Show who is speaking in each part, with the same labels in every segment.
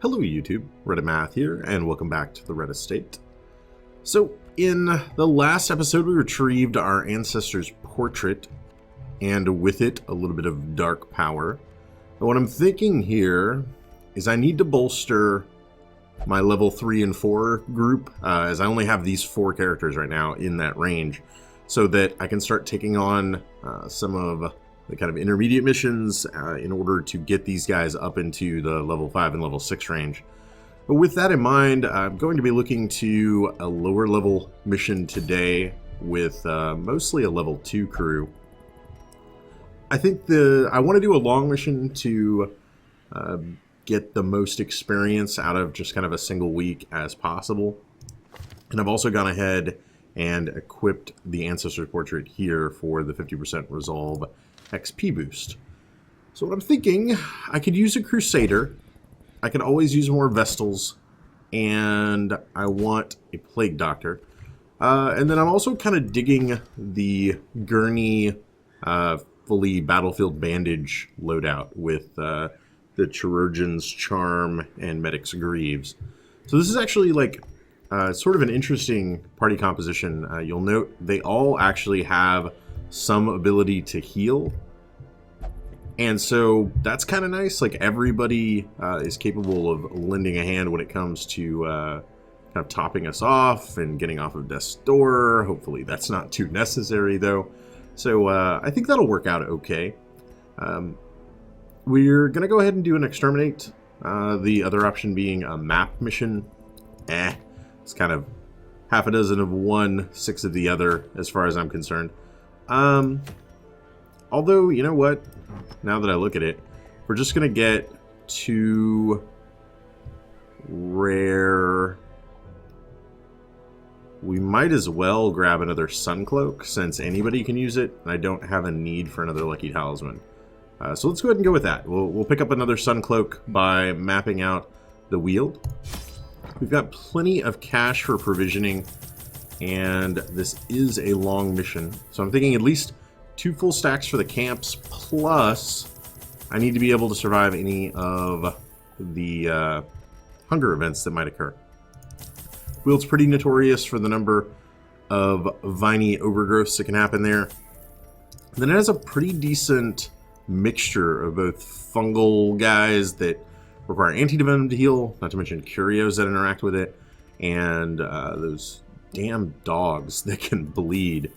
Speaker 1: Hello YouTube, Reddit Math here, and welcome back to the Red Estate. So, in the last episode we retrieved our ancestor's portrait, and with it a little bit of dark power. And what I'm thinking here is I need to bolster my level 3 and 4 group, as I only have these 4 characters right now in that range, so that I can start taking on some of the kind of intermediate missions in order to get these guys up into the level 5 and level 6 range. But with that in mind, I'm going to be looking to a lower level mission today with mostly a level 2 crew. I think I want to do a long mission to get the most experience out of just kind of a single week as possible. And I've also gone ahead and equipped the Ancestor's Portrait here for the 50% Resolve XP boost. So what I'm thinking, I could use a Crusader, I could always use more Vestals, and I want a Plague Doctor. And then I'm also kind of digging the Gurney fully battlefield bandage loadout with the Chirurgeon's Charm and Medic's Greaves. So this is actually like sort of an interesting party composition. You'll note they all actually have some ability to heal, and so that's kind of nice. Like everybody is capable of lending a hand when it comes to kind of topping us off and getting off of death's door. Hopefully that's not too necessary though, so I think that'll work out okay. We're gonna go ahead and do an exterminate, the other option being a map mission. It's kind of half a dozen of one, 6 of the other as far as I'm concerned. Although, you know what? Now that I look at it, we're just going to get 2 rare. We might as well grab another Sun Cloak since anybody can use it, and I don't have a need for another Lucky Talisman. So let's go ahead and go with that. We'll pick up another Sun Cloak by mapping out the Weald. We've got plenty of cash for provisioning, and this is a long mission. So I'm thinking at least 2 full stacks for the camps, plus I need to be able to survive any of the hunger events that might occur. Weald's pretty notorious for the number of viney overgrowths that can happen there. And then it has a pretty decent mixture of both fungal guys that require antivenom to heal, not to mention curios that interact with it, and those damn dogs that can bleed.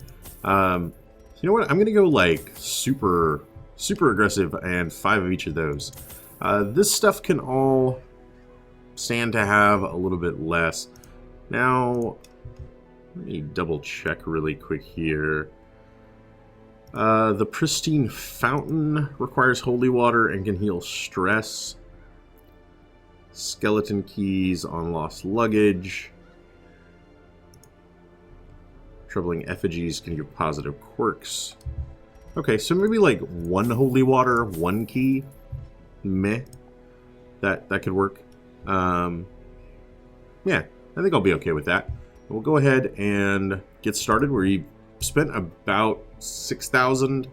Speaker 1: You know what? I'm gonna go like super aggressive and 5 of each of those. This stuff can all stand to have a little bit less. Now, let me double check really quick here. The pristine fountain requires holy water and can heal stress. Skeleton keys on lost luggage. Troubling effigies can give positive quirks. Okay, so maybe like 1 holy water, 1 key. Meh. That could work. Yeah, I think I'll be okay with that. We'll go ahead and get started. We spent about 6,000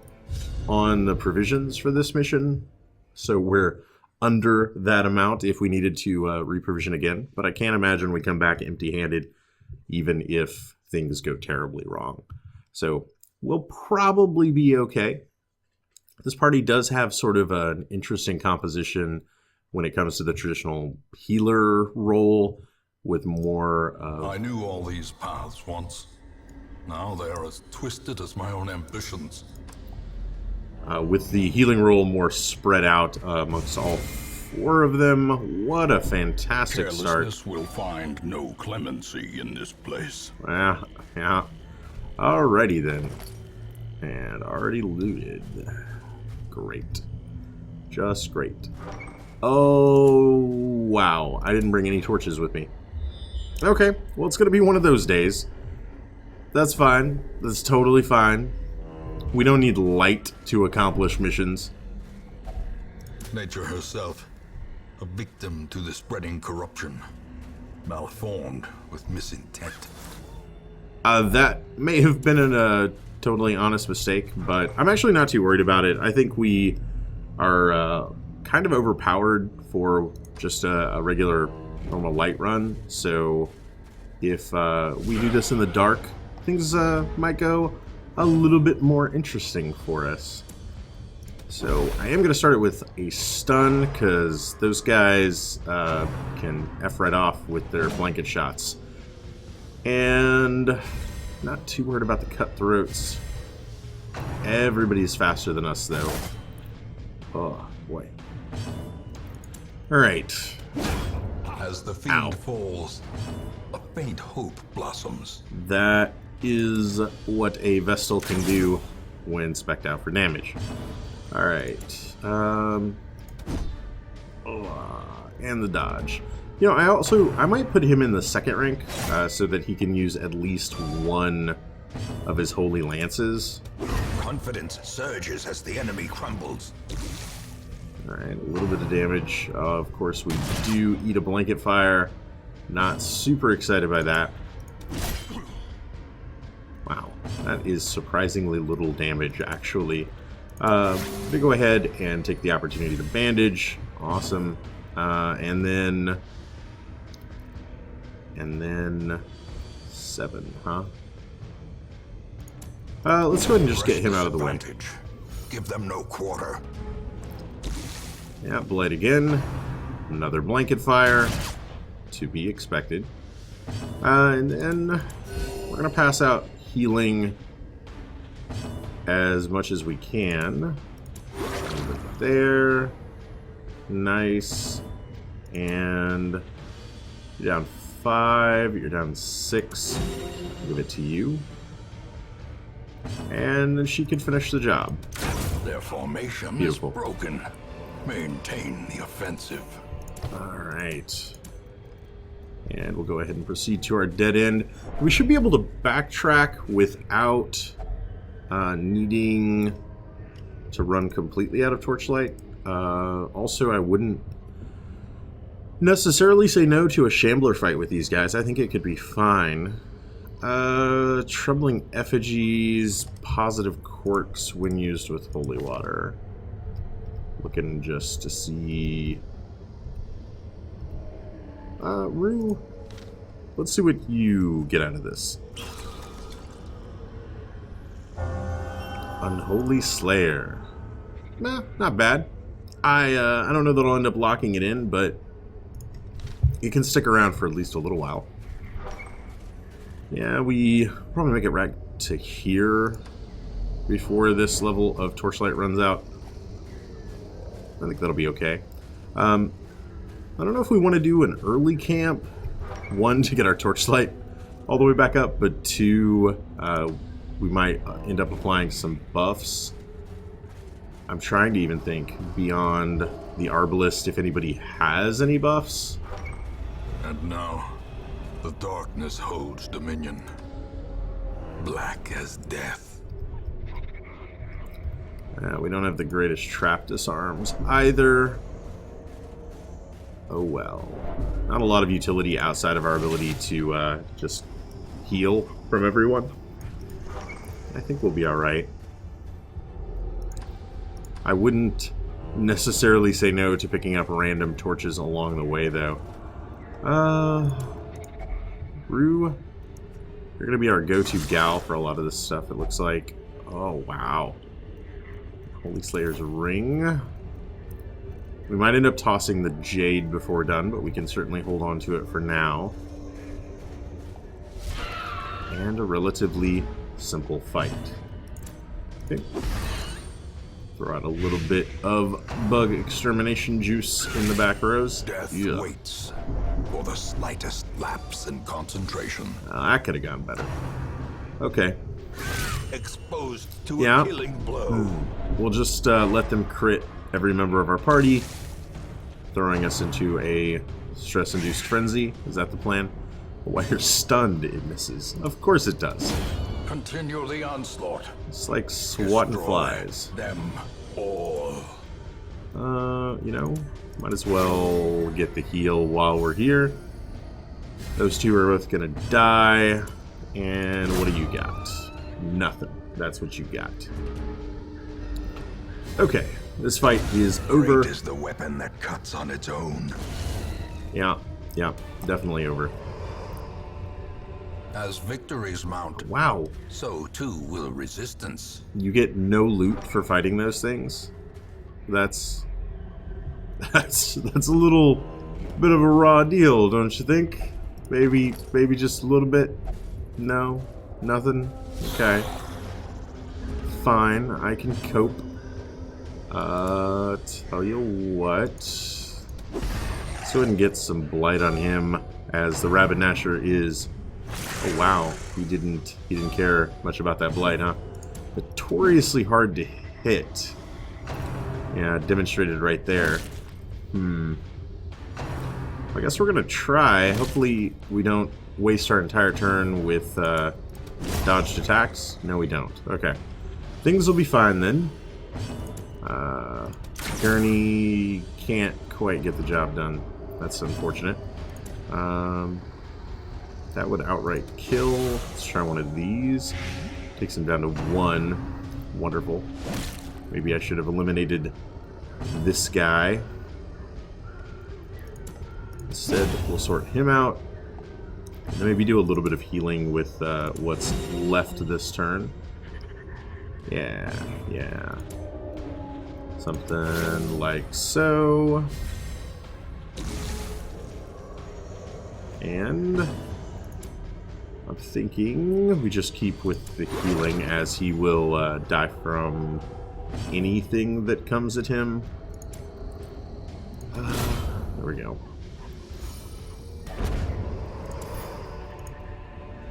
Speaker 1: on the provisions for this mission, so we're under that amount if we needed to reprovision again. But I can't imagine we come back empty-handed, even if things go terribly wrong. So we'll probably be okay. This party does have sort of an interesting composition when it comes to the traditional healer role, with more of...
Speaker 2: I knew all these paths once. Now they are as twisted as my own ambitions.
Speaker 1: With the healing role more spread out amongst all 4 of them. What a fantastic start.
Speaker 2: Carelessness will find no clemency in this place.
Speaker 1: Yeah. Alrighty then. And already looted. Great. Just great. Oh, wow. I didn't bring any torches with me. Okay, well, it's going to be one of those days. That's fine. That's totally fine. We don't need light to accomplish missions.
Speaker 2: Nature herself, a victim to the spreading corruption, malformed with misintent.
Speaker 1: That may have been a totally honest mistake, but I'm actually not too worried about it. I think we are kind of overpowered for just a regular normal light run. So if we do this in the dark, things might go a little bit more interesting for us. So I am going to start it with a stun, because those guys can F right off with their blanket shots. And not too worried about the cutthroats. Everybody's faster than us, though. Oh, boy. Alright.
Speaker 2: As the fiend falls, a faint hope blossoms.
Speaker 1: That is what a Vestal can do when spec'd out for damage. Alright. And the dodge. You know, I might put him in the second rank so that he can use at least one of his holy lances.
Speaker 3: Confidence surges as the enemy crumbles.
Speaker 1: Alright, a little bit of damage. Of course, we do eat a blanket fire. Not super excited by that. Wow, that is surprisingly little damage, actually. I'm going to go ahead and take the opportunity to bandage. Awesome. And then 7, huh? Let's go ahead and just get him out of the way.
Speaker 3: Give them no quarter.
Speaker 1: Yeah, blight again. Another blanket fire. To be expected. And then we're going to pass out healing as much as we can. There. Nice. And you're down 5. You're down 6. Give it to you. And then she can finish the job.
Speaker 3: Their formation
Speaker 1: Beautiful.
Speaker 3: is broken. Maintain the offensive.
Speaker 1: Alright. And we'll go ahead and proceed to our dead end. We should be able to backtrack without needing to run completely out of torchlight. Also, I wouldn't necessarily say no to a shambler fight with these guys. I think it could be fine. Troubling effigies, positive quirks when used with holy water. Looking just to see... Rue, let's see what you get out of this. Unholy Slayer. Nah, not bad. I don't know that I'll end up locking it in, but it can stick around for at least a little while. Yeah, we probably make it right to here before this level of torchlight runs out. I think that'll be okay. I don't know if we want to do an early camp. 1, to get our torchlight all the way back up, but 2, we might end up applying some buffs. I'm trying to even think beyond the Arbalist if anybody has any buffs.
Speaker 2: And now, the darkness holds dominion. Black as death.
Speaker 1: We don't have the greatest trap disarms either. Oh well. Not a lot of utility outside of our ability to just heal from everyone. I think we'll be alright. I wouldn't necessarily say no to picking up random torches along the way, though. Rue, you're going to be our go-to gal for a lot of this stuff, it looks like. Oh, wow. Holy Slayer's ring. We might end up tossing the Jade before we're done, but we can certainly hold on to it for now. And a relatively simple fight. Okay. Throw out a little bit of bug extermination juice in the back rows.
Speaker 3: Death waits for the slightest lapse in concentration.
Speaker 1: That could have gone better. Okay.
Speaker 3: Exposed to a killing blow.
Speaker 1: We'll just let them crit every member of our party, throwing us into a stress-induced frenzy. Is that the plan? While you're stunned, it misses. Of course it does.
Speaker 3: Continue the onslaught.
Speaker 1: It's like swatting flies.
Speaker 3: Them all.
Speaker 1: You know, might as well get the heal while we're here. Those two are both gonna die. And what do you got? Nothing. That's what you got. Okay, this fight is over.
Speaker 3: Great is the weapon that cuts on its own.
Speaker 1: Yeah, definitely over.
Speaker 2: As victories mount,
Speaker 1: Wow,
Speaker 2: so too will resistance.
Speaker 1: you get no loot for fighting those things. That's a little bit of a raw deal, don't you think? Maybe just a little bit. No, nothing. Okay, fine. I can cope. Tell you what. Let's go ahead and get some blight on him, as the Rabbit Gnasher is. Oh wow, he didn't care much about that blight, huh? Notoriously hard to hit. Yeah, demonstrated right there. I guess we're gonna try. Hopefully we don't waste our entire turn with dodged attacks. No, we don't. Okay. Things will be fine then. Gurney can't quite get the job done. That's unfortunate. That would outright kill. Let's try one of these. Takes him down to 1. Wonderful. Maybe I should have eliminated this guy. Instead, we'll sort him out. And maybe do a little bit of healing with what's left this turn. Yeah. Something like so. And I'm thinking we just keep with the healing, as he will die from anything that comes at him. There we go.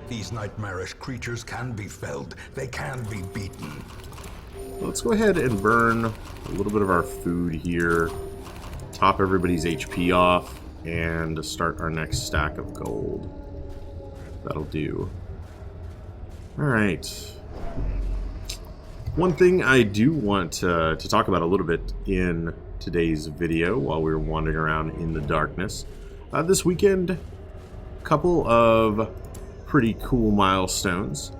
Speaker 3: These nightmarish creatures can be felled. They can be beaten.
Speaker 1: Let's go ahead and burn a little bit of our food here. Top everybody's HP off. And start our next stack of gold. That'll do. Alright. One thing I do want to talk about a little bit in today's video while we were wandering around in the darkness. This weekend, a couple of pretty cool milestones.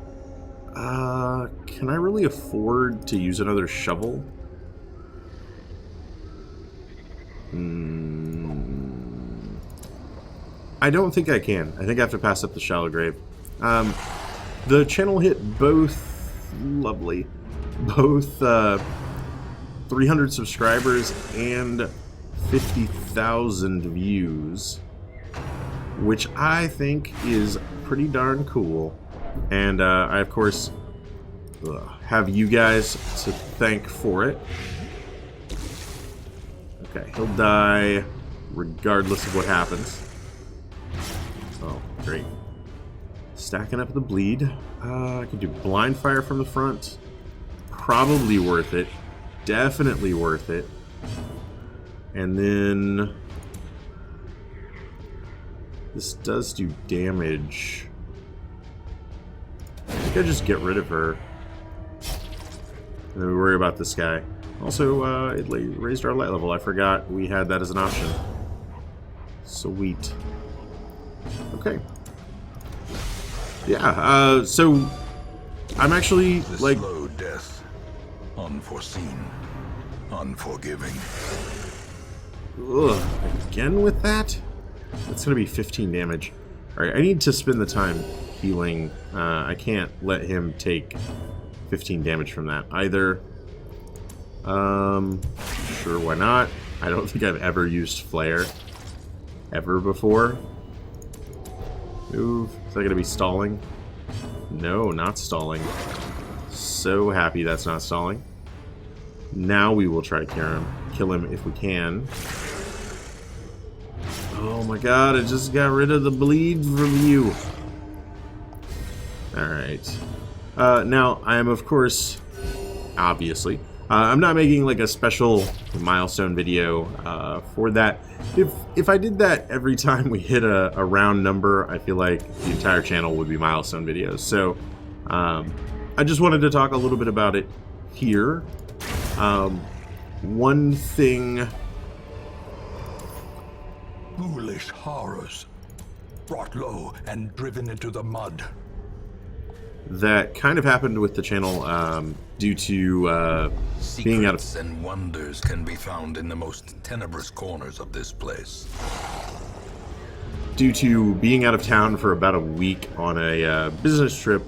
Speaker 1: Can I really afford to use another shovel? I don't think I can. I think I have to pass up the shallow grave. The channel hit both... Lovely. Both 300 subscribers and 50,000 views, which I think is pretty darn cool. And I, of course, have you guys to thank for it. Okay, he'll die regardless of what happens. Oh, great. Stacking up the bleed. I could do blind fire from the front. Probably worth it. Definitely worth it. And then... this does do damage. I think I just get rid of her. And then we worry about this guy. Also, it raised our light level. I forgot we had that as an option. Sweet. Okay. Yeah, so I'm actually,
Speaker 3: The
Speaker 1: like...
Speaker 3: slow death. Unforeseen. Unforgiving.
Speaker 1: Ugh, again with that? That's gonna be 15 damage. Alright, I need to spend the time healing. I can't let him take 15 damage from that either. Sure, why not? I don't think I've ever used flare. Ever before. Move. Is that gonna be stalling? No, not stalling. So happy that's not stalling. Now we will try to kill him if we can. Oh my god, I just got rid of the bleed from you. Alright. Now, I am, of course, obviously, I'm not making like a special milestone video for that. If I did that every time we hit a round number, I feel like the entire channel would be milestone videos. So, I just wanted to talk a little bit about it here. One thing...
Speaker 3: Ghoulish horrors. Brought low and driven into the mud.
Speaker 1: that kind of happened with the channel due to being out of...
Speaker 2: Secrets and wonders can be found in the most tenebrous corners of this place.
Speaker 1: Due to being out of town for about a week on a business trip,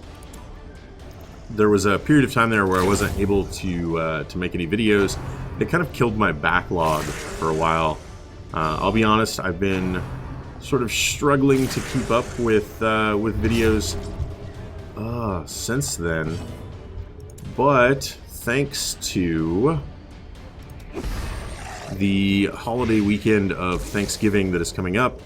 Speaker 1: there was a period of time there where I wasn't able to make any videos. It kind of killed my backlog for a while. I'll be honest, I've been sort of struggling to keep up with videos since then. But thanks to the holiday weekend of Thanksgiving that is coming up,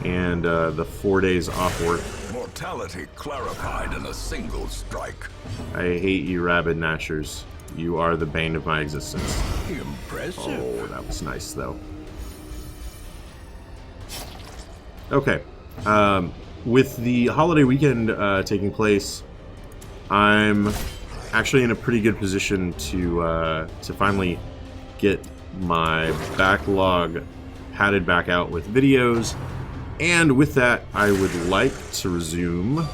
Speaker 1: and the 4 days off work.
Speaker 3: Mortality clarified in a single strike.
Speaker 1: I hate you, rabid gnashers. You are the bane of my existence.
Speaker 3: Impressive.
Speaker 1: Oh, that was nice, though. Okay. With the holiday weekend taking place, I'm actually in a pretty good position to finally get my backlog padded back out with videos. And with that, I would like to resume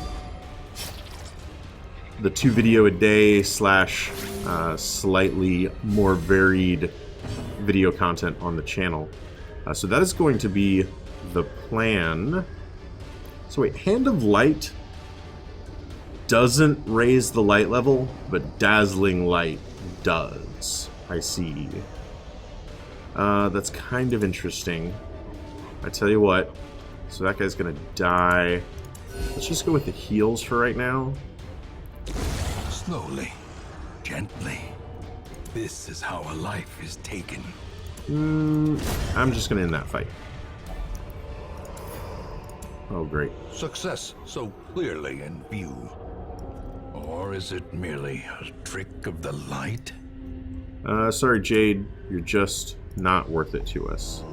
Speaker 1: the 2 video a day / slightly more varied video content on the channel. So that is going to be the plan. So wait, Hand of Light doesn't raise the light level, but Dazzling Light does. I see. That's kind of interesting. I tell you what. So that guy's gonna die. Let's just go with the heals for right now.
Speaker 3: Slowly, gently. This is how a life is taken.
Speaker 1: I'm just gonna end that fight. Oh, great.
Speaker 3: Success so clearly in view. Or is it merely a trick of the light?
Speaker 1: Sorry, Jade. You're just not worth it to us.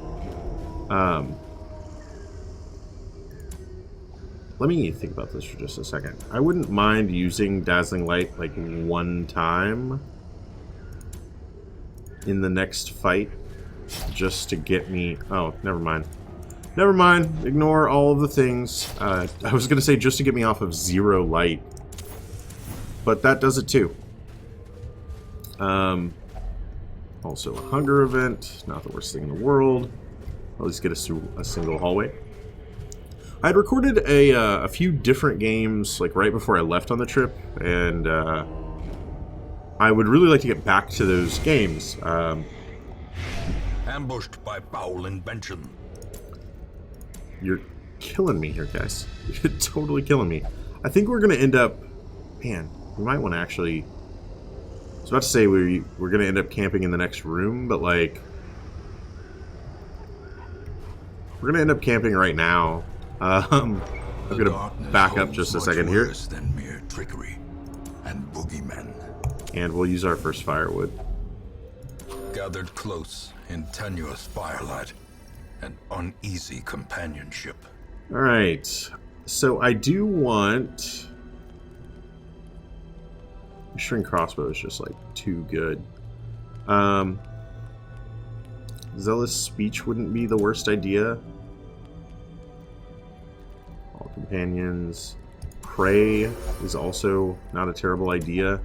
Speaker 1: Let me think about this for just a second. I wouldn't mind using Dazzling Light like one time in the next fight just to get me... Oh, never mind. Never mind. Ignore all of the things. I was going to say just to get me off of 0 light. But that does it too. Also a hunger event. Not the worst thing in the world. At least get us through a single hallway. I had recorded a few different games like right before I left on the trip, and I would really like to get back to those games.
Speaker 2: Ambushed by foul invention.
Speaker 1: You're killing me here, guys. You're totally killing me. I think we're going to end up... Man, we might want to actually... I was about to say we're going to end up camping in the next room, but like... We're going to end up camping right now. I'm going to back up just a second here.
Speaker 3: Than mere trickery and boogeymen.
Speaker 1: And we'll use our first firewood.
Speaker 2: Gathered close in tenuous firelight and uneasy companionship.
Speaker 1: Alright. So I do want... String crossbow is just like too good. Zealous speech wouldn't be the worst idea. All companions. Pray is also not a terrible idea.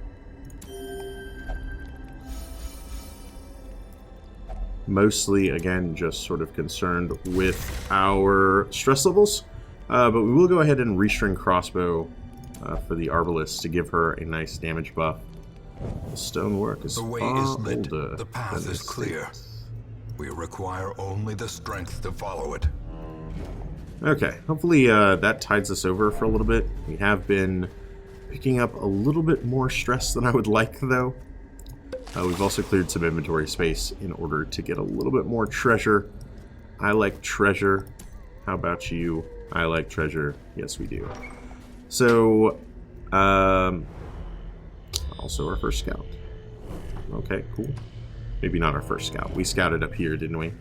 Speaker 1: Mostly, again, just sort of concerned with our stress levels. But we will go ahead and restring crossbow for the arbalist to give her a nice damage buff. The stonework is
Speaker 2: The way
Speaker 1: far
Speaker 2: is lit.
Speaker 1: older
Speaker 2: The path
Speaker 1: than
Speaker 2: is
Speaker 1: it
Speaker 2: clear.
Speaker 1: seems.
Speaker 2: We require only the strength to follow it.
Speaker 1: Okay, hopefully that tides us over for a little bit. We have been picking up a little bit more stress than I would like, though. We've also cleared some inventory space in order to get a little bit more treasure. I like treasure. How about you? I like treasure. Yes, we do. So, also our first scout. Okay, cool. Maybe not our first scout. We scouted up here, didn't we?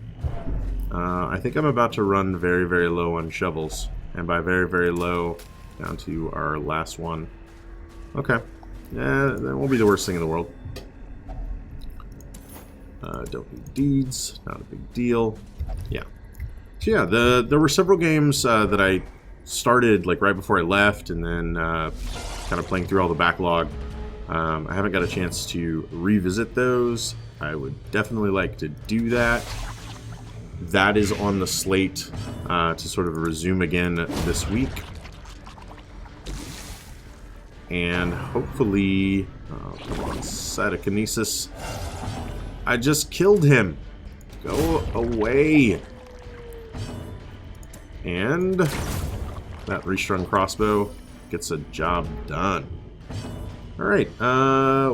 Speaker 1: I think I'm about to run very, very low on shovels. And by very, very low, down to our last one. Okay. That won't be the worst thing in the world. Don't need deeds. Not a big deal. Yeah. So yeah, there were several games that I started like right before I left, and then kind of playing through all the backlog. I haven't got a chance to revisit those. I would definitely like to do that. That is on the slate to sort of resume again this week. And hopefully... Oh, come on, cytokinesis. I just killed him. Go away. And that restrung crossbow gets a job done. Alright,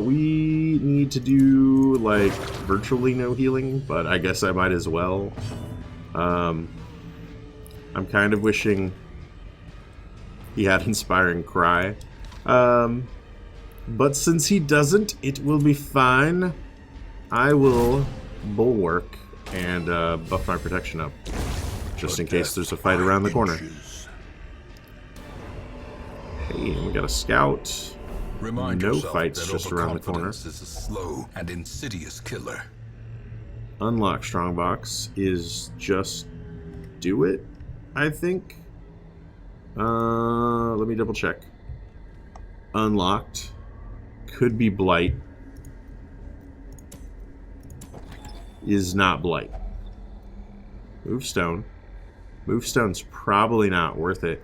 Speaker 1: we need to do, like, virtually no healing, but I guess I might as well. I'm kind of wishing he had Inspiring Cry. But since he doesn't, it will be fine. I will bulwark and buff my protection up, just in case there's a fight around the corner. Hey, we got a scout.
Speaker 2: Remind
Speaker 1: No
Speaker 2: yourself
Speaker 1: fights
Speaker 2: that
Speaker 1: just around the corner.
Speaker 2: overconfidence is a slow and insidious killer.
Speaker 1: Unlock Strongbox is just do it, I think. Let me double check. Unlocked. Could be Blight. Is not Blight. Move Stone. Move Stone's probably not worth it.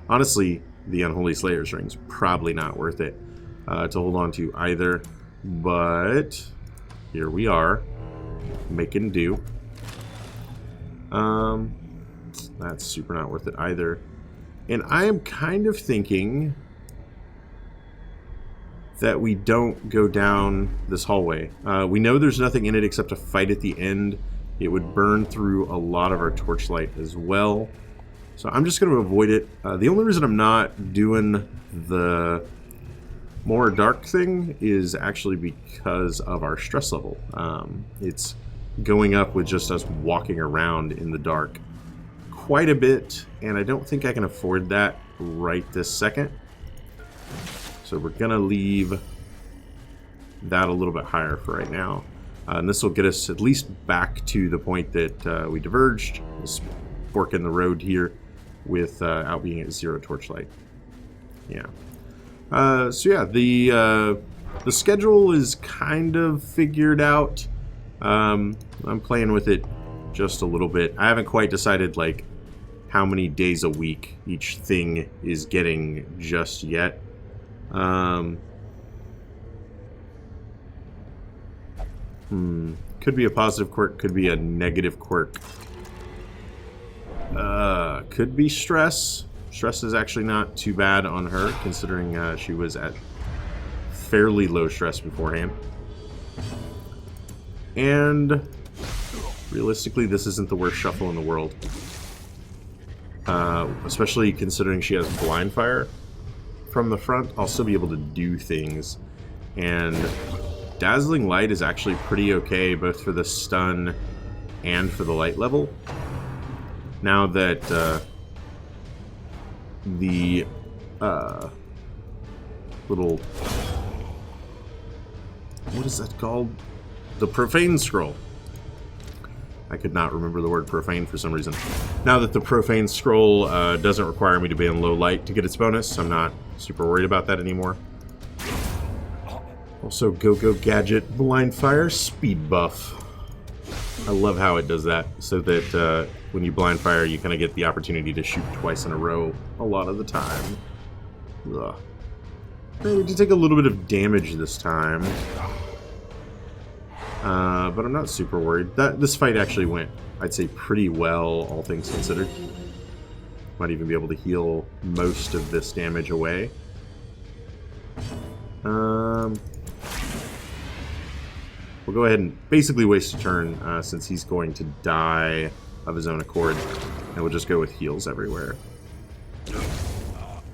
Speaker 1: Honestly, the Unholy Slayer's Ring's probably not worth it to hold on to either. But here we are, making do. That's super not worth it either. And I am kind of thinking that we don't go down this hallway. We know there's nothing in it except a fight at the end. It would burn through a lot of our torchlight as well. So I'm just going to avoid it. The only reason I'm not doing the more dark thing is actually because of our stress level. It's going up with just us walking around in the dark quite a bit, and I don't think I can afford that right this second. So we're going to leave that a little bit higher for right now. And this will get us at least back to the point that we diverged. This fork in the road here with out being at 0 torchlight. Yeah. So yeah, the schedule is kind of figured out. I'm playing with it just a little bit. I haven't quite decided like how many days a week each thing is getting just yet. Could be a positive quirk, could be a negative quirk. Could be stress. Stress is actually not too bad on her, considering she was at fairly low stress beforehand. And realistically, this isn't the worst shuffle in the world. Especially considering she has blind fire from the front. I'll still be able to do things. And Dazzling Light is actually pretty okay, both for the stun and for the light level. Now that the little... what is that called? The Profane Scroll. I could not remember the word profane for some reason. Now that the Profane Scroll doesn't require me to be in low light to get its bonus, I'm not super worried about that anymore. Also, Go-Go Gadget Blind Fire Speed Buff. I love how it does that, so that when you blind fire, you kind of get the opportunity to shoot twice in a row a lot of the time. Ugh. We did take a little bit of damage this time. But I'm not super worried. This fight actually went, I'd say, pretty well, all things considered. Might even be able to heal most of this damage away. We'll go ahead and basically waste a turn, since he's going to die of his own accord. And we'll just go with heals everywhere.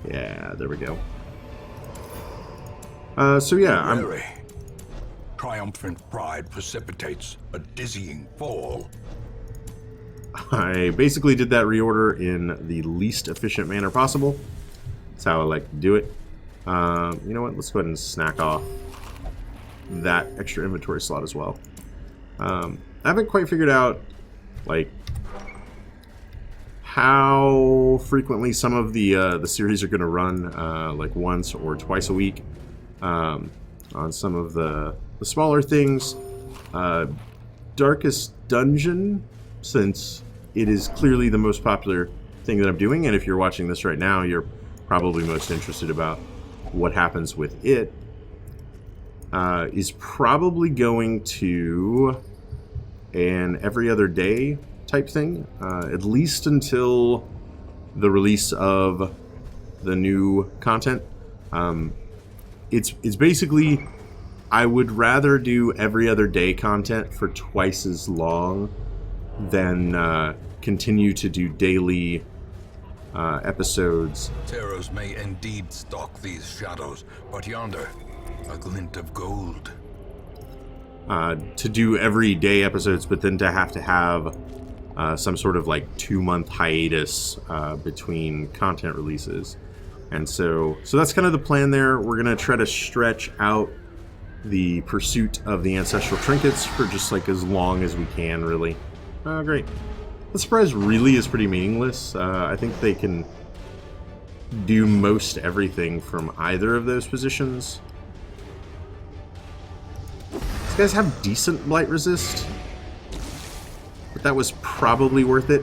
Speaker 1: Yeah, there we go. So yeah,
Speaker 3: Triumphant pride precipitates a dizzying fall.
Speaker 1: I basically did that reorder in the least efficient manner possible. That's how I like to do it. You know what? Let's go ahead and snack off that extra inventory slot as well. I haven't quite figured out, like, how how frequently some of the series are going to run, like once or twice a week. On some of the smaller things. Darkest Dungeon, since it is clearly the most popular thing that I'm doing, and if you're watching this right now, you're probably most interested about what happens with it, is probably going to an every other day type thing, at least until the release of the new content. It's basically, I would rather do every other day content for twice as long than continue to do daily episodes.
Speaker 3: Terrors may indeed stalk these shadows, but yonder, a glint of gold.
Speaker 1: To do every day episodes, but then to have some sort of like 2-month hiatus between content releases. And so that's kind of the plan there. We're going to try to stretch out the pursuit of the ancestral trinkets for just like as long as we can, really. Great. The surprise really is pretty meaningless. I think they can do most everything from either of those positions. These guys have decent blight resist, but that was probably worth it.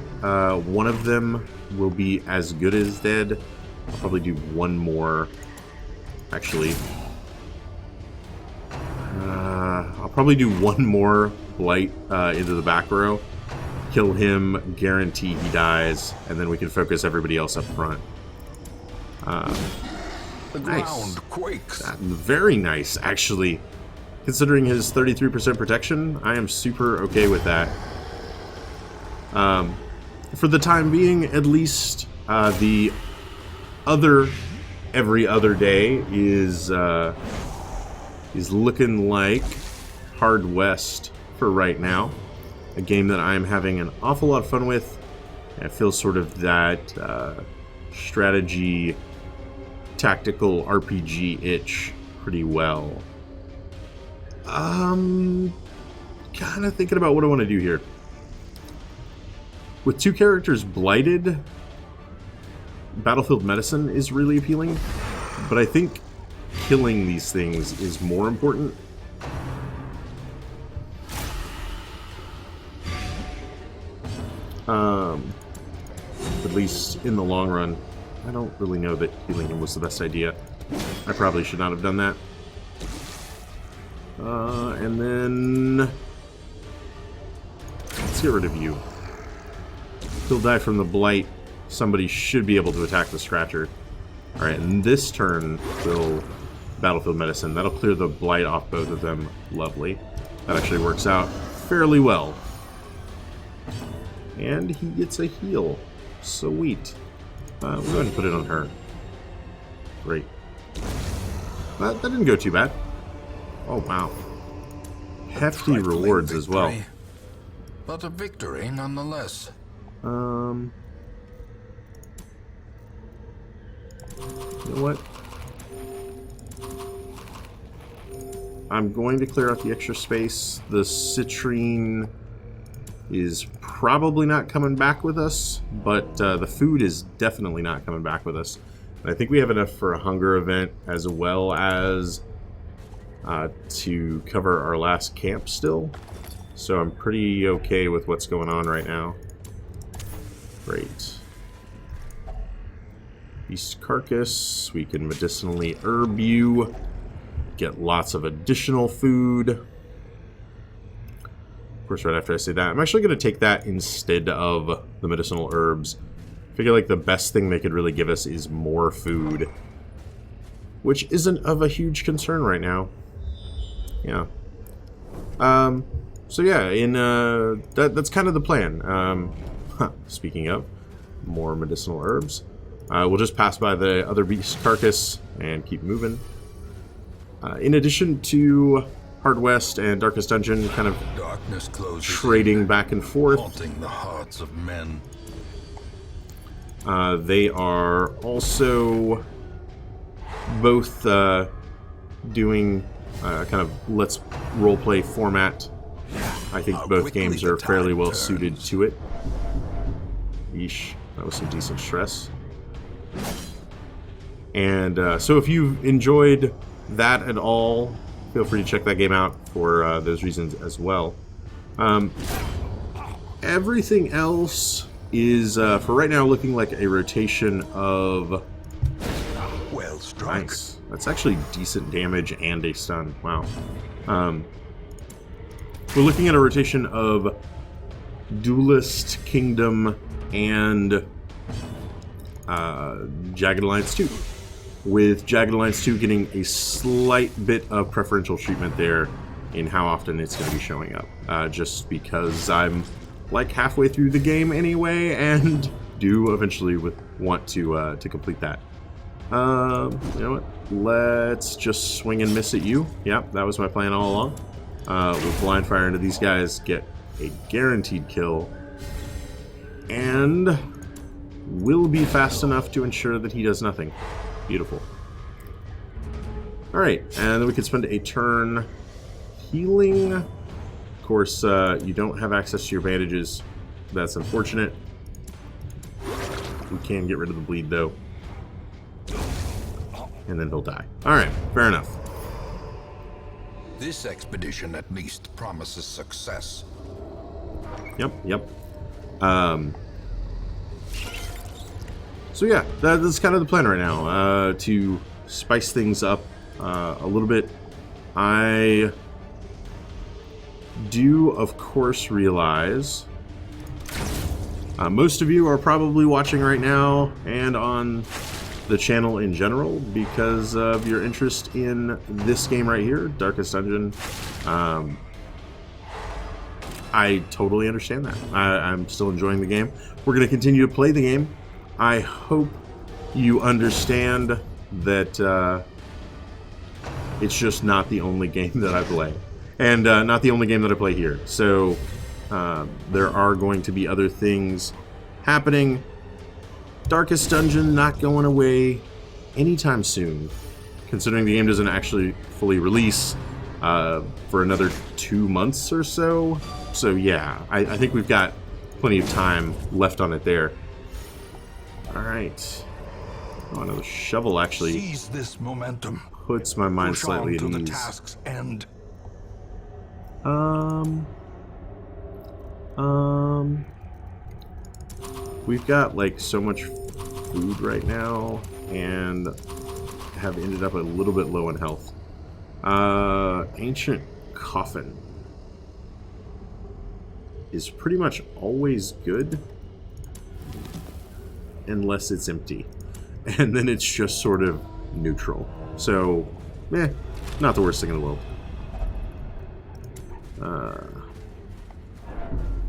Speaker 1: One of them will be as good as dead. I'll probably do one more, actually. I'll probably do one more blight into the back row. Kill him, guarantee he dies, and then we can focus everybody else up front.
Speaker 3: The ground quakes.
Speaker 1: Very nice, actually. Considering his 33% protection, I am super okay with that. For the time being, at least, the other every other day is looking like Hard West for right now. A game that I'm having an awful lot of fun with. It feels sort of that strategy, tactical RPG itch pretty well. Kind of thinking about what I want to do here. With 2 characters blighted, Battlefield Medicine is really appealing, but I think killing these things is more important. At least in the long run. I don't really know that healing him was the best idea. I probably should not have done that. And then let's get rid of you. He'll die from the blight. Somebody should be able to attack the scratcher. Alright, and this turn will Battlefield Medicine. That'll clear the blight off both of them. Lovely. That actually works out fairly well. And he gets a heal. Sweet. We'll go ahead and put it on her. Great. That didn't go too bad. Oh, wow. Hefty rewards as well.
Speaker 3: But a victory nonetheless.
Speaker 1: You know what? I'm going to clear out the extra space. The citrine is probably not coming back with us, but the food is definitely not coming back with us. And I think we have enough for a hunger event as well as to cover our last camp still. So I'm pretty okay with what's going on right now. Great. Beast carcass. We can medicinally herb you. Get lots of additional food. Of course, right after I say that, I'm actually going to take that instead of the medicinal herbs. I figure like the best thing they could really give us is more food, which isn't of a huge concern right now. Yeah. So yeah, that's kind of the plan. Speaking of more medicinal herbs, we'll just pass by the other beast carcass and keep moving. In addition to Hard West and Darkest Dungeon, kind of trading back and forth.
Speaker 3: Haunting the hearts of men.
Speaker 1: They are also both doing kind of let's roleplay format. I think both games are fairly well suited to it. Yeesh. That was some decent stress. And so if you've enjoyed that at all, feel free to check that game out for those reasons as well. Everything else is, for right now, looking like a rotation of...
Speaker 3: Well struck.
Speaker 1: Nice. That's actually decent damage and a stun. Wow. We're looking at a rotation of Duelist, Kingdom, and Jagged Alliance 2. With Jagged Alliance 2 getting a slight bit of preferential treatment there in how often it's going to be showing up. Just because I'm like halfway through the game anyway, and do eventually want to complete that. You know what? Let's just swing and miss at you. Yep, that was my plan all along. With blind fire into these guys, get a guaranteed kill, and will be fast enough to ensure that he does nothing. Beautiful. Alright, and then we can spend a turn healing. Of course, you don't have access to your bandages. That's unfortunate. We can get rid of the bleed, though. And then he'll die. Alright, fair enough.
Speaker 3: This expedition at least promises success.
Speaker 1: Yep. So yeah, that's kind of the plan right now, to spice things up a little bit. I do, of course, realize most of you are probably watching right now and on the channel in general because of your interest in this game right here, Darkest Dungeon. I totally understand that. I'm still enjoying the game. We're going to continue to play the game. I hope you understand that it's just not the only game that I play. And not the only game that I play here. So there are going to be other things happening. Darkest Dungeon not going away anytime soon, considering the game doesn't actually fully release for another 2 months or so. So yeah, I think we've got plenty of time left on it there. Alright. Oh, another shovel actually
Speaker 3: Seize this momentum.
Speaker 1: puts my mind
Speaker 3: Push on
Speaker 1: slightly
Speaker 3: to
Speaker 1: at
Speaker 3: the
Speaker 1: ease.
Speaker 3: task's end.
Speaker 1: We've got like so much food right now and have ended up a little bit low in health. Ancient coffin is pretty much always good unless it's empty, and then it's just sort of neutral. So, not the worst thing in the world.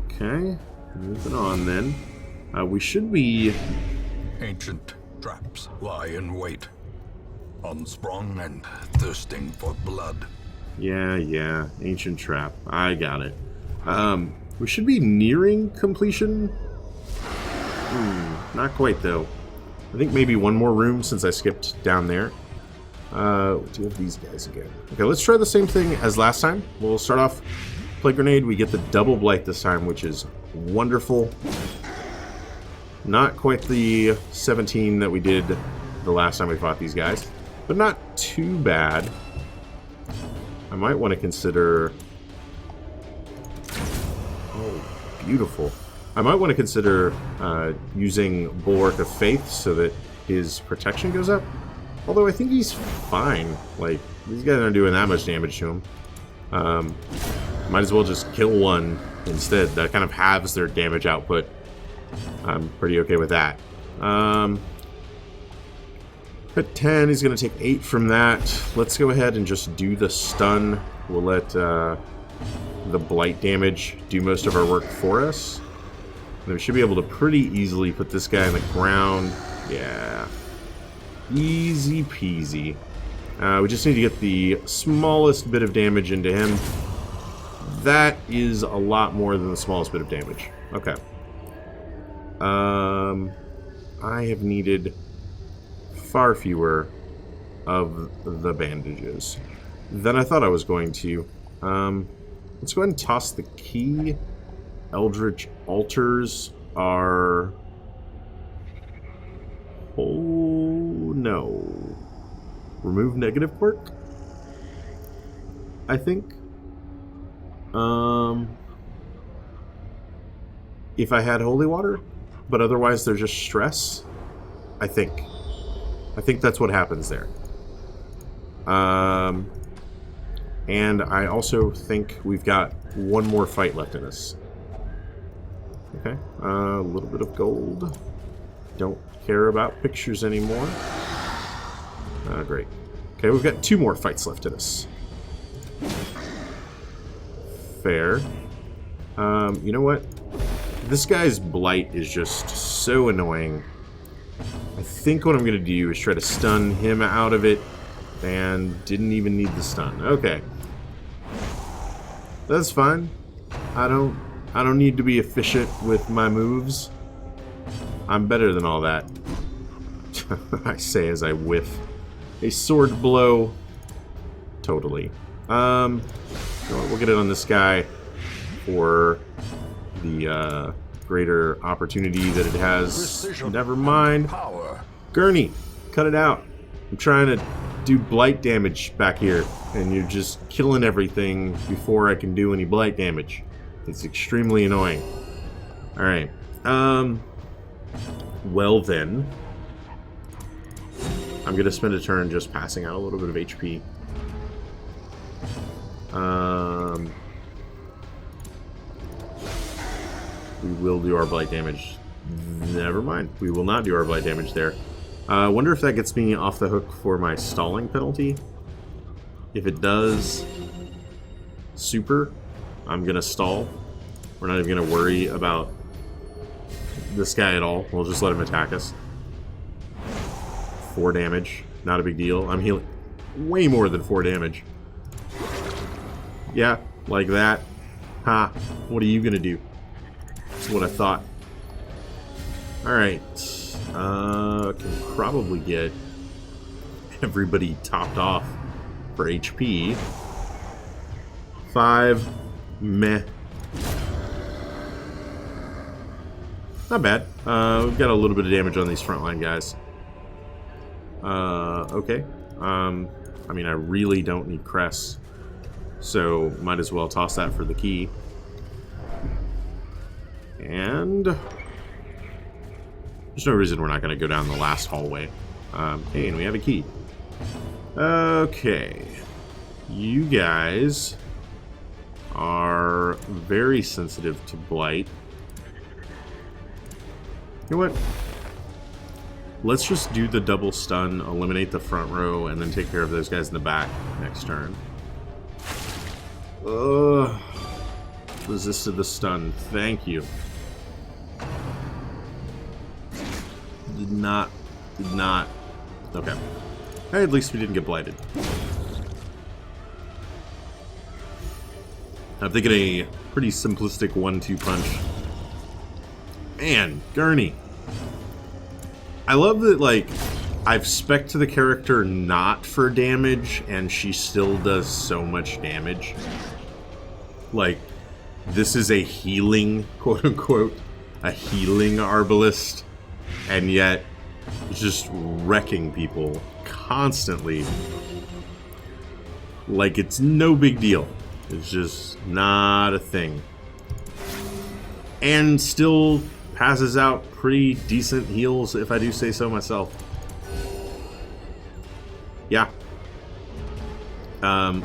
Speaker 1: Okay, moving on then. We should be...
Speaker 3: Ancient traps lie in wait, unsprung and thirsting for blood.
Speaker 1: Yeah, ancient trap. I got it. We should be nearing completion. Not quite, though. I think maybe one more room since I skipped down there. Do you have these guys again? Okay, let's try the same thing as last time. We'll start off Plague Grenade. We get the double blight this time, which is wonderful. Not quite the 17 that we did the last time we fought these guys, but not too bad. I might want to consider... Oh, beautiful. I might want to consider using Bulwark of Faith so that his protection goes up. Although I think he's fine. Like, these guys aren't doing that much damage to him. Might as well just kill one instead. That kind of halves their damage output. I'm pretty okay with that. At 10, he's going to take 8 from that. Let's go ahead and just do the stun. We'll let the blight damage do most of our work for us. And we should be able to pretty easily put this guy on the ground. Yeah. Easy peasy. We just need to get the smallest bit of damage into him. That is a lot more than the smallest bit of damage. Okay. I have needed far fewer of the bandages than I thought I was going to. Let's go ahead and toss the key. Eldritch Altars are Oh, no. Remove negative quirk? I think. If I had holy water, but otherwise they're just stress, I think. I think that's what happens there. And I also think we've got one more fight left in us. Okay, a little bit of gold. Don't care about pictures anymore. Great. Okay, we've got 2 more fights left in us. Fair. You know what? This guy's blight is just so annoying. I think what I'm going to do is try to stun him out of it, and didn't even need the stun. Okay. That's fine. I don't need to be efficient with my moves. I'm better than all that. I say as I whiff a sword blow. Totally. We'll get it on this guy for the greater opportunity that it has.
Speaker 3: Precision.
Speaker 1: Never mind.
Speaker 3: Power.
Speaker 1: Gurney, cut it out. I'm trying to do blight damage back here, and you're just killing everything before I can do any blight damage. It's extremely annoying. Alright. Well then. I'm gonna spend a turn just passing out a little bit of HP. We will do our blight damage. Never mind. We will not do our blight damage there. I wonder if that gets me off the hook for my stalling penalty. If it does, super. I'm gonna stall. We're not even gonna worry about this guy at all. We'll just let him attack us. 4 damage. Not a big deal. I'm healing way more than 4 damage. Yeah, like that. Ha. What are you gonna do? That's what I thought. Alright. Can probably get everybody topped off for HP. 5. Meh. Not bad. We've got a little bit of damage on these frontline guys. Okay. I mean, I really don't need crests, so might as well toss that for the key. And there's no reason we're not going to go down the last hallway. Hey, and we have a key. Okay. You guys are very sensitive to blight. You know what? Let's just do the double stun, eliminate the front row, and then take care of those guys in the back next turn. Resisted the stun. Thank you. Did not. Okay. Hey, at least we didn't get blighted. I'm thinking a pretty simplistic 1-2 punch. Man, Gurney. I love that, like, I've spec'd the character not for damage, and she still does so much damage. Like, this is a healing, quote-unquote, a healing arbalist, and yet it's just wrecking people constantly. Like, it's no big deal. It's just not a thing. And still passes out pretty decent heals, if I do say so myself. Yeah.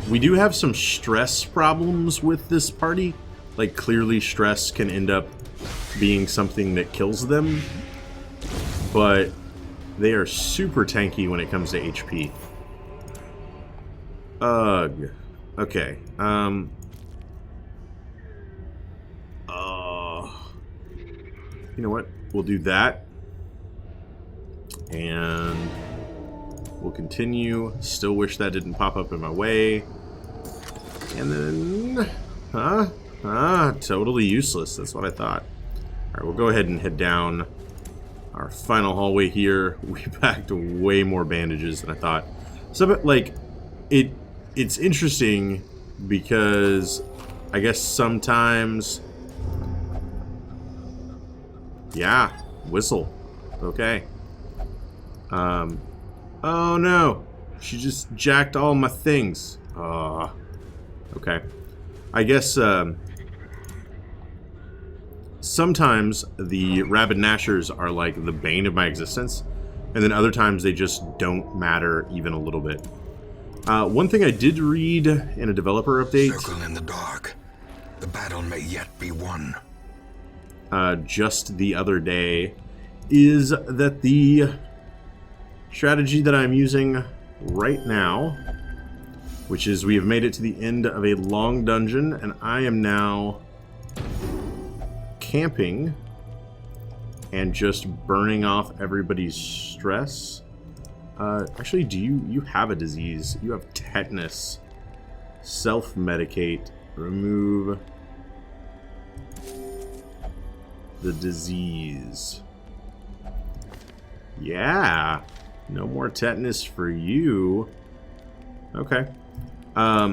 Speaker 1: We do have some stress problems with this party. Like, clearly stress can end up being something that kills them. But they are super tanky when it comes to HP. Ugh. Okay. You know what? We'll do that. And we'll continue. Still wish that didn't pop up in my way. And then... totally useless. That's what I thought. Alright, we'll go ahead and head down our final hallway here. We packed way more bandages than I thought. So, but, like, it's interesting because I guess sometimes... Yeah, whistle. Okay. Oh no, she just jacked all my things. Okay. I guess sometimes the rabid gnashers are like the bane of my existence, and then other times they just don't matter even a little bit. One thing I did read in a developer update,
Speaker 3: Circle in the dark. The battle may yet be won.
Speaker 1: Just the other day, is that the strategy that I'm using right now, which is we have made it to the end of a long dungeon, and I am now camping and just burning off everybody's stress. Actually, do you have a disease? You have tetanus. Self-medicate. Remove the disease. Yeah. No more tetanus for you. Okay. I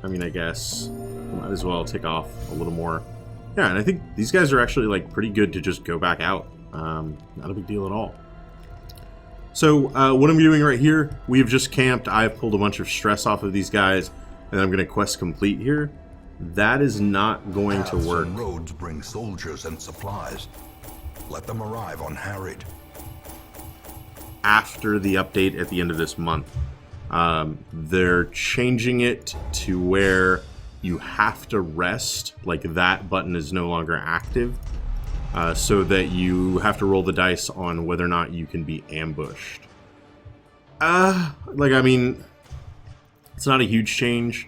Speaker 1: mean, I guess might as well take off a little more. Yeah, and I think these guys are actually like pretty good to just go back out. Not a big deal at all. So what I'm doing right here, we have just camped. I've pulled a bunch of stress off of these guys, and I'm going to quest complete here. That is not going to work.
Speaker 3: Paths and roads bring soldiers and supplies. Let them arrive unharried.
Speaker 1: After the update at the end of this month, they're changing it to where you have to rest, like that button is no longer active, so that you have to roll the dice on whether or not you can be ambushed. Like, I mean, it's not a huge change.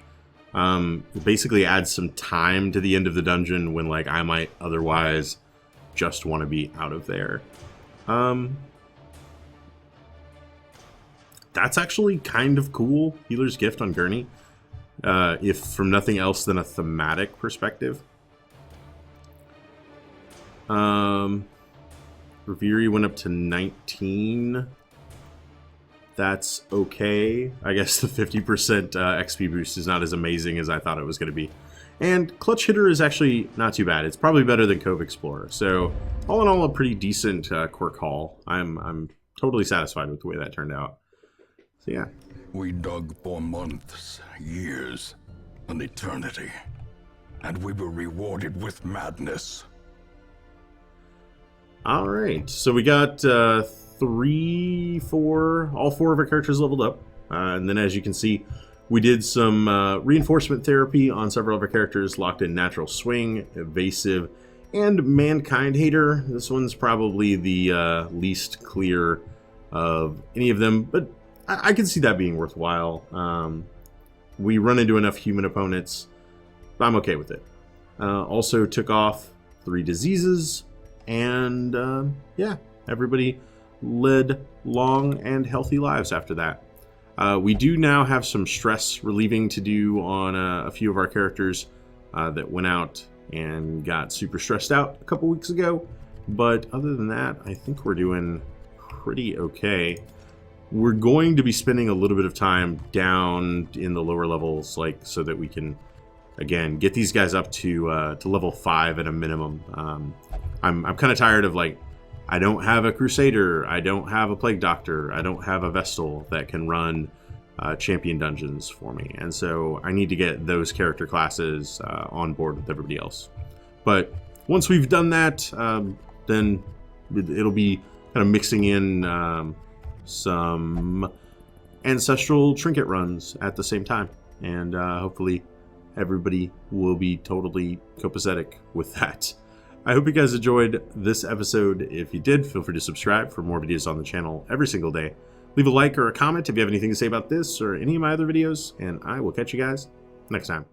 Speaker 1: It basically adds some time to the end of the dungeon when, like, I might otherwise just want to be out of there. That's actually kind of cool. Healer's Gift on Gurney. If from nothing else than a thematic perspective. Reviri went up to 19. That's okay. I guess the 50% XP boost is not as amazing as I thought it was going to be. And Clutch Hitter is actually not too bad. It's probably better than Cove Explorer. So all in all, a pretty decent quirk haul. I'm totally satisfied with the way that turned out. So yeah.
Speaker 3: We dug for months, years, an eternity. And we were rewarded with madness.
Speaker 1: Alright, so we got all four of our characters leveled up. And then as you can see, we did some reinforcement therapy on several of our characters, locked in Natural Swing, Evasive, and Mankind Hater. This one's probably the least clear of any of them, but I can see that being worthwhile. We run into enough human opponents, but I'm okay with it. Also took off 3 diseases, and yeah, everybody led long and healthy lives after that. We do now have some stress relieving to do on a few of our characters that went out and got super stressed out a couple weeks ago, but other than that, I think we're doing pretty okay. We're going to be spending a little bit of time down in the lower levels, like so that we can, again, get these guys up to level 5 at a minimum. I'm kind of tired of, like, I don't have a Crusader, I don't have a Plague Doctor, I don't have a Vestal that can run champion dungeons for me, and so I need to get those character classes on board with everybody else. But once we've done that, then it'll be kind of mixing in some ancestral trinket runs at the same time, and hopefully everybody will be totally copacetic with that. I hope you guys enjoyed this episode. If you did, feel free to subscribe for more videos on the channel every single day. Leave a like or a comment if you have anything to say about this or any of my other videos, and I will catch you guys next time.